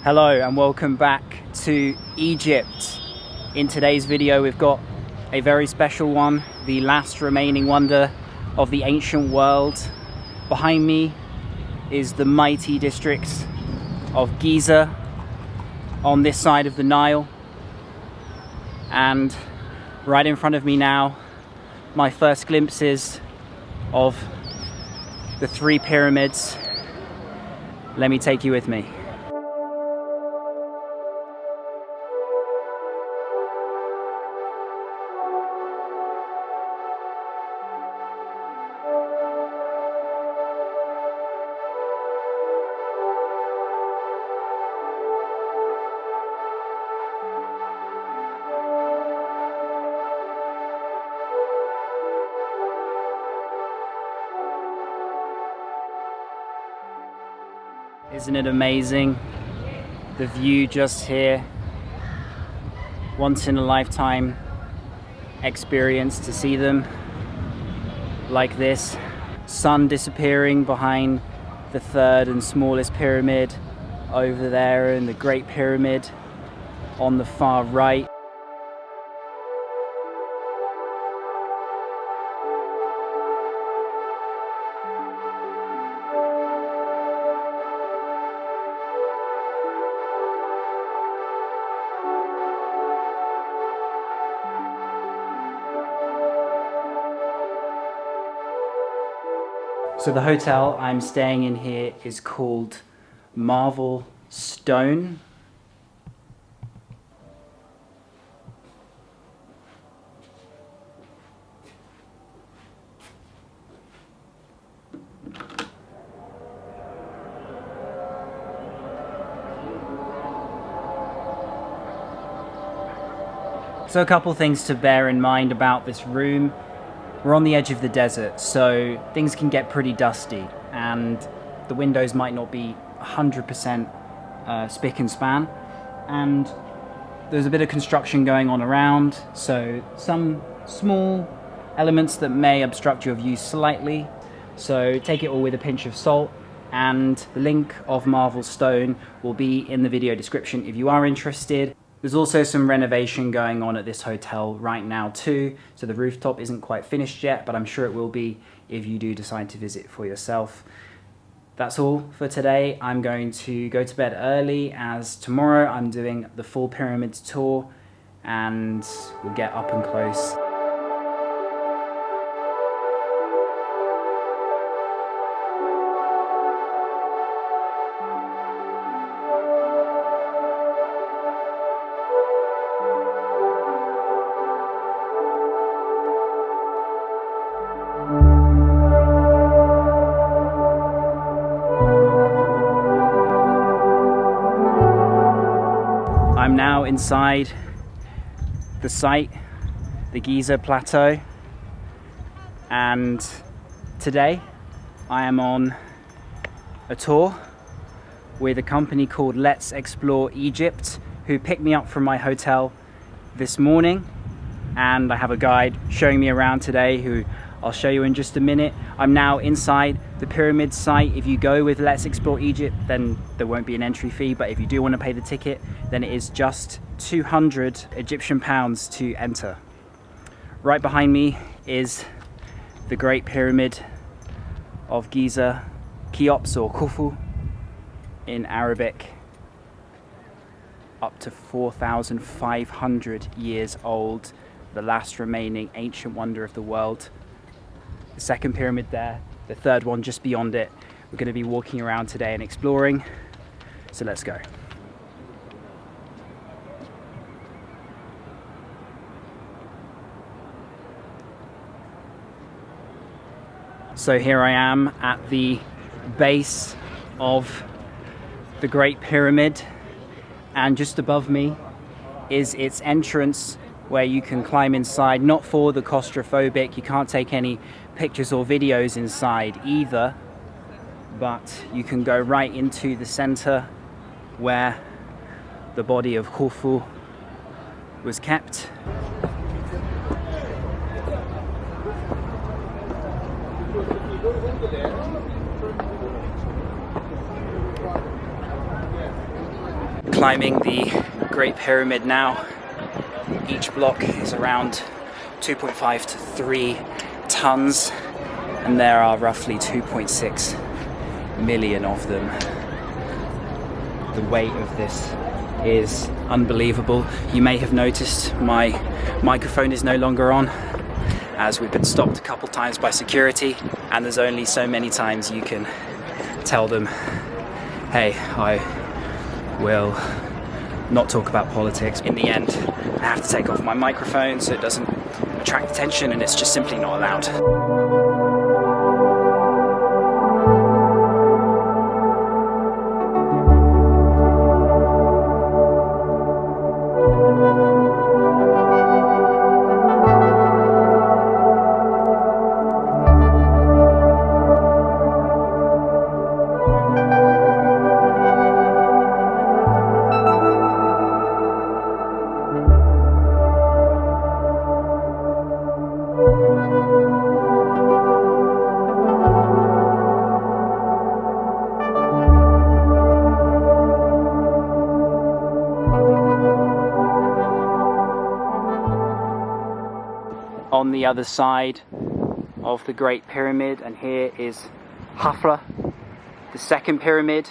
Hello and welcome back to Egypt. In today's video we've got a very special one, the last remaining wonder of the ancient world. Behind me is the mighty district of Giza on this side of the Nile, and right in front of me now my first glimpses of the three pyramids. Let me take you with me. Isn't it amazing? The view just here. Once in a lifetime experience to see them like this. Sun disappearing behind the third and smallest pyramid over there, and the Great Pyramid on the far right. So the hotel I'm staying in here is called Marble Stone. So a couple things to bear in mind about this room. We're on the edge of the desert, so things can get pretty dusty, and the windows might not be 100% spick and span, and there's a bit of construction going on around, so some small elements that may obstruct your view slightly, so take it all with a pinch of salt. And the link of Marble Stone will be in the video description if you are interested. There's also some renovation going on at this hotel right now too, so the rooftop isn't quite finished yet, but I'm sure it will be if you do decide to visit for yourself. That's all for today. I'm going to go to bed early, as tomorrow I'm doing the full pyramids tour and we'll get up and close. I'm now inside the site, the Giza plateau, and today I am on a tour with a company called Let's Explore Egypt, who picked me up from my hotel this morning, and I have a guide showing me around today who I'll show you in just a minute. I'm now inside the pyramid site. If you go with Let's Explore Egypt, then there won't be an entry fee, but if you do want to pay the ticket, then it is just 200 Egyptian pounds to enter. Right behind me is the Great Pyramid of Giza, Cheops or Khufu in Arabic, up to 4,500 years old, the last remaining ancient wonder of the world. The second pyramid there, the third one just beyond it. We're going to be walking around today and exploring, so let's go. So here I am at the base of the Great Pyramid, and just above me is its entrance where you can climb inside, not for the claustrophobic. You can't take any pictures or videos inside either, but you can go right into the center where the body of Khufu was kept. climbing the Great Pyramid now. Each block is around 2.5 to 3 tons, and there are roughly 2.6 million of them. The weight of this is unbelievable. You may have noticed my microphone is no longer on, as we've been stopped a couple times by security, and there's only so many times you can tell them, hey, I will not talk about politics. In the end, I have to take off my microphone so it doesn't attract attention, and it's just simply not allowed. On the other side of the Great Pyramid, and here is Khafre, the second pyramid,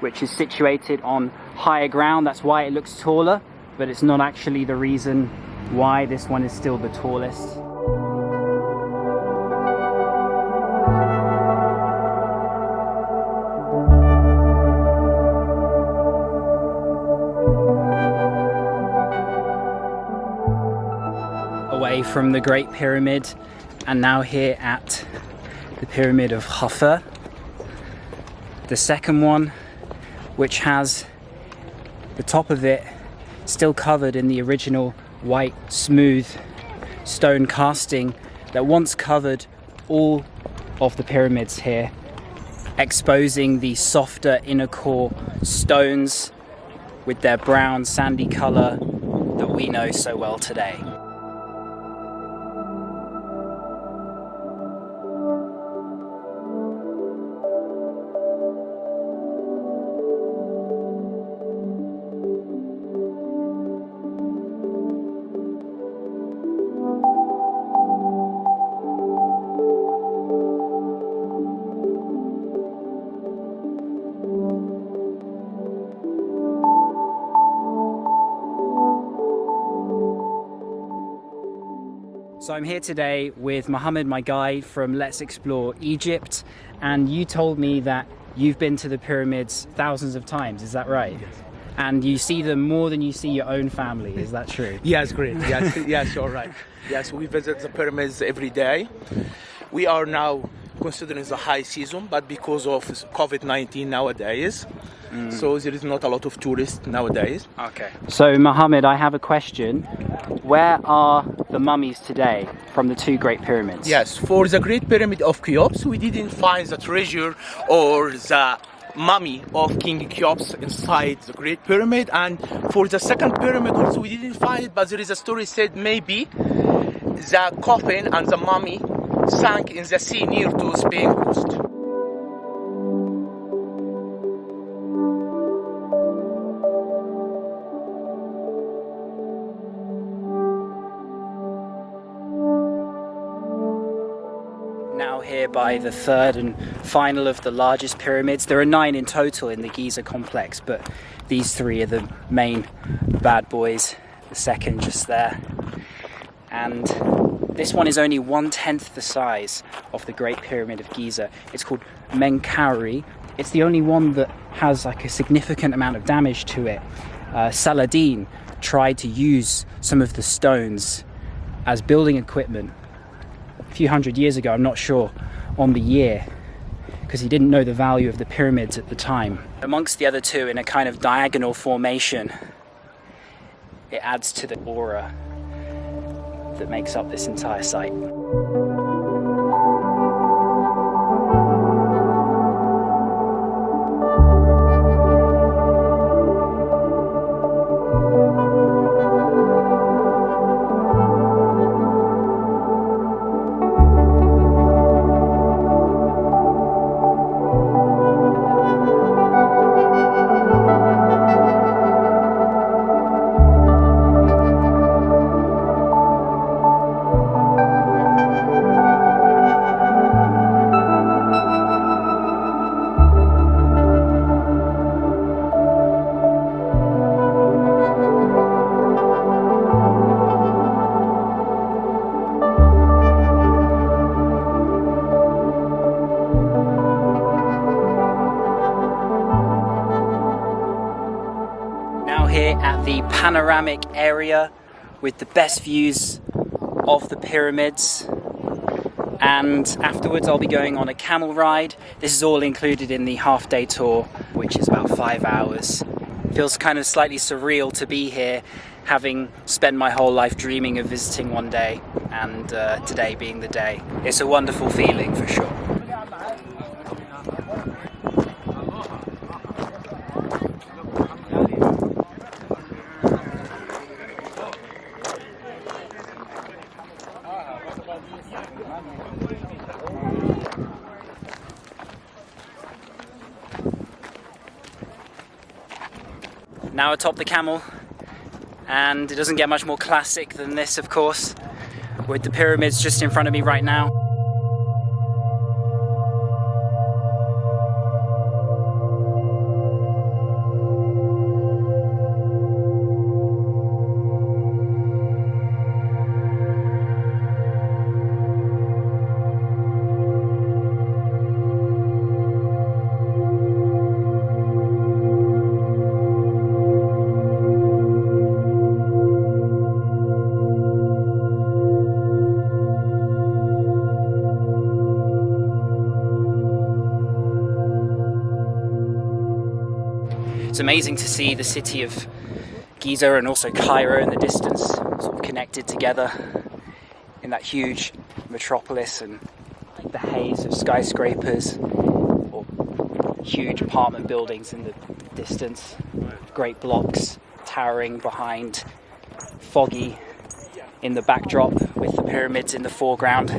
which is situated on higher ground. That's why it looks taller, but it's not actually the reason why this one is still the tallest. Away from the Great Pyramid, and now here at the Pyramid of Khafre, the second one, which has the top of it still covered in the original white smooth stone casting that once covered all of the pyramids here, exposing the softer inner core stones with their brown sandy colour that we know so well today. So I'm here today with Mohammed, my guide from Let's Explore Egypt, and you told me that you've been to the pyramids thousands of times, is that right? Yes. And you see them more than you see your own family, is that true? Yes, great. Yes, yes, you're right. Yes, we visit the pyramids every day. We are now considering the high season, but because of COVID-19 nowadays, so there is not a lot of tourists nowadays. Okay. So Mohammed, I have a question. Where are the mummies today from the two Great Pyramids? Yes, for the Great Pyramid of Cheops, we didn't find the treasure or the mummy of King Cheops inside the Great Pyramid, and for the second pyramid also we didn't find it, but there is a story said maybe the coffin and the mummy sank in the sea near to Spain coast. Now here by the third and final of the largest pyramids. There are 9 in total in the Giza complex, but these 3 are the main bad boys. The second just there. And this one is only 1/10 the size of the Great Pyramid of Giza. It's called Menkaure. It's the only one that has like a significant amount of damage to it. Saladin tried to use some of the stones as building equipment a few hundred years ago, I'm not sure on the year, because he didn't know the value of the pyramids at the time. Amongst the other 2 in a kind of diagonal formation, it adds to the aura that makes up this entire site. now here at the panoramic area with the best views of the pyramids, and afterwards I'll be going on a camel ride. This is all included in the half-day tour, which is about 5 hours. Feels kind of slightly surreal to be here, having spent my whole life dreaming of visiting one day, and today being the day. It's a wonderful feeling for sure. Now atop the camel, and it doesn't get much more classic than this, of course, with the pyramids just in front of me right now. It's amazing to see the city of Giza and also Cairo in the distance, sort of connected together in that huge metropolis, and the haze of skyscrapers or huge apartment buildings in the distance, great blocks towering behind, foggy in the backdrop with the pyramids in the foreground.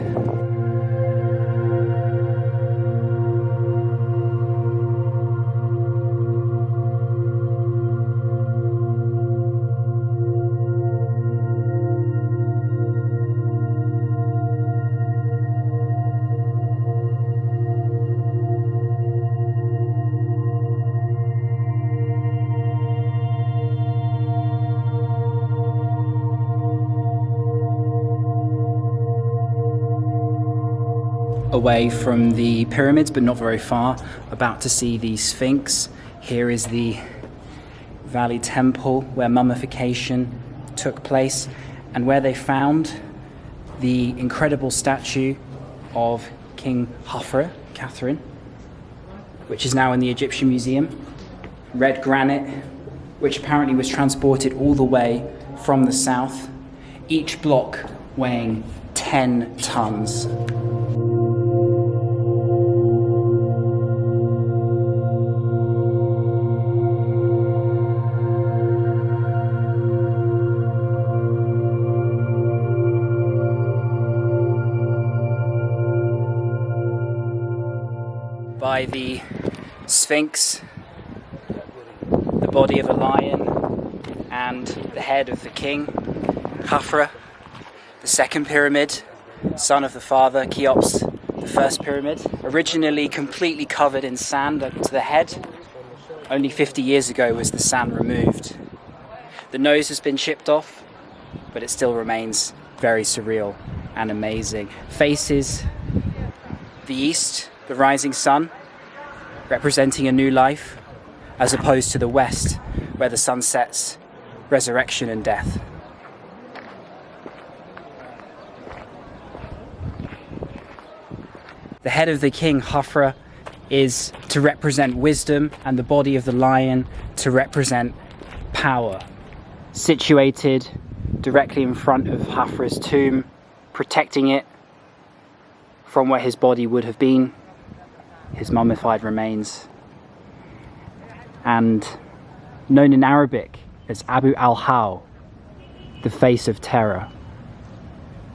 Away from the pyramids, but not very far, about to see the Sphinx. Here is the Valley Temple where mummification took place, and where they found the incredible statue of King Khafre, Catherine, which is now in the Egyptian Museum. Red granite, which apparently was transported all the way from the south, each block weighing 10 tons. By the Sphinx, the body of a lion, and the head of the king, Khafre, the second pyramid, son of the father, Cheops, the first pyramid, originally completely covered in sand up to the head. Only 50 years ago was the sand removed. The nose has been chipped off, but it still remains very surreal and amazing. Faces the east, the rising sun, representing a new life, as opposed to the west, where the sun sets, resurrection and death. The head of the king, Khafre, is to represent wisdom, and the body of the lion to represent power. Situated directly in front of Khafre's tomb, protecting it from where his body would have been, his mummified remains, and known in Arabic as Abu al-Haw, the face of terror.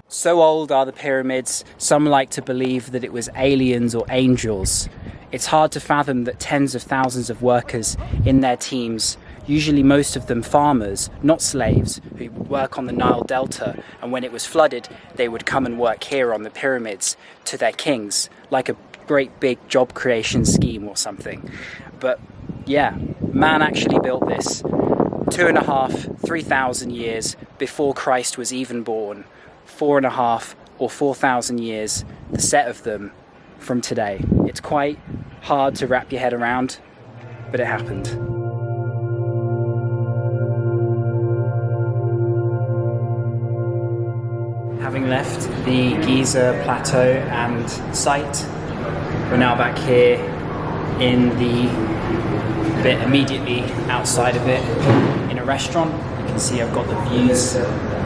So old are the pyramids, some like to believe that it was aliens or angels. It's hard to fathom that tens of thousands of workers in their teams, usually most of them farmers, not slaves, who would work on the Nile Delta, and when it was flooded, they would come and work here on the pyramids to their kings, like a great big job creation scheme or something. But yeah, man actually built this 2,500, 3,000 years before Christ was even born. 4,500 or 4,000 years, the set of them, from today. It's quite hard to wrap your head around, but it happened. left the Giza plateau and site. We're now back here in the bit immediately outside of it in a restaurant. You can see I've got the views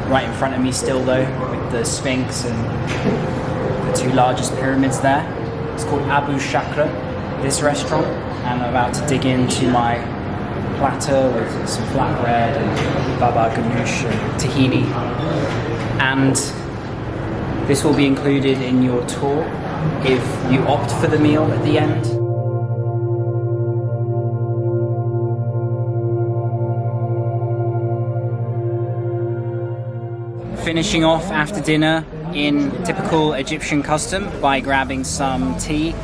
right in front of me still though, with the Sphinx and the two largest pyramids there. It's called Abu Shakra, this restaurant, and I'm about to dig into my platter with some flatbread and baba ganoush and tahini. And this will be included in your tour if you opt for the meal at the end. Finishing off after dinner in typical Egyptian custom by grabbing some tea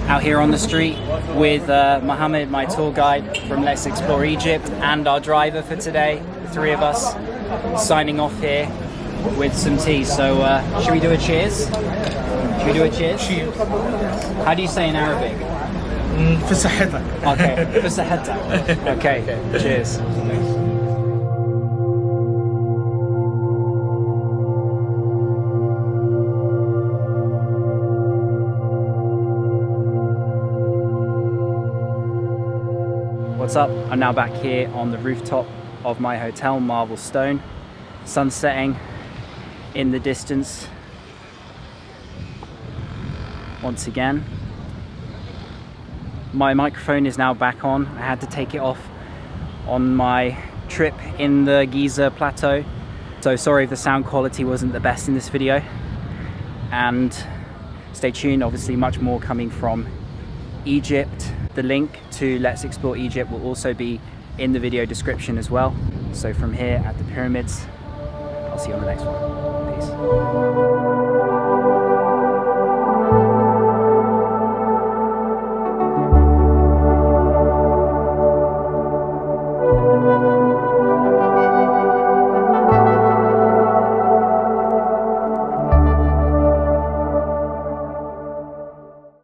out here on the street with Mohammed, my tour guide from Let's Explore Egypt, and our driver for today, the three of us signing off here with some tea. So should we do a cheers? Should we do a cheers? Cheers. How do you say in Arabic? في صحتك. Okay, في صحتك. Okay, cheers. What's up? I'm now back here on the rooftop of my hotel, Marble Stone. Sun setting in the distance once again. My microphone is now back on. I had to take it off on my trip in the Giza plateau. So sorry if the sound quality wasn't the best in this video. And stay tuned, obviously much more coming from Egypt. The link to Let's Explore Egypt will also be in the video description as well. So from here at the pyramids, I'll see you on the next one. Peace.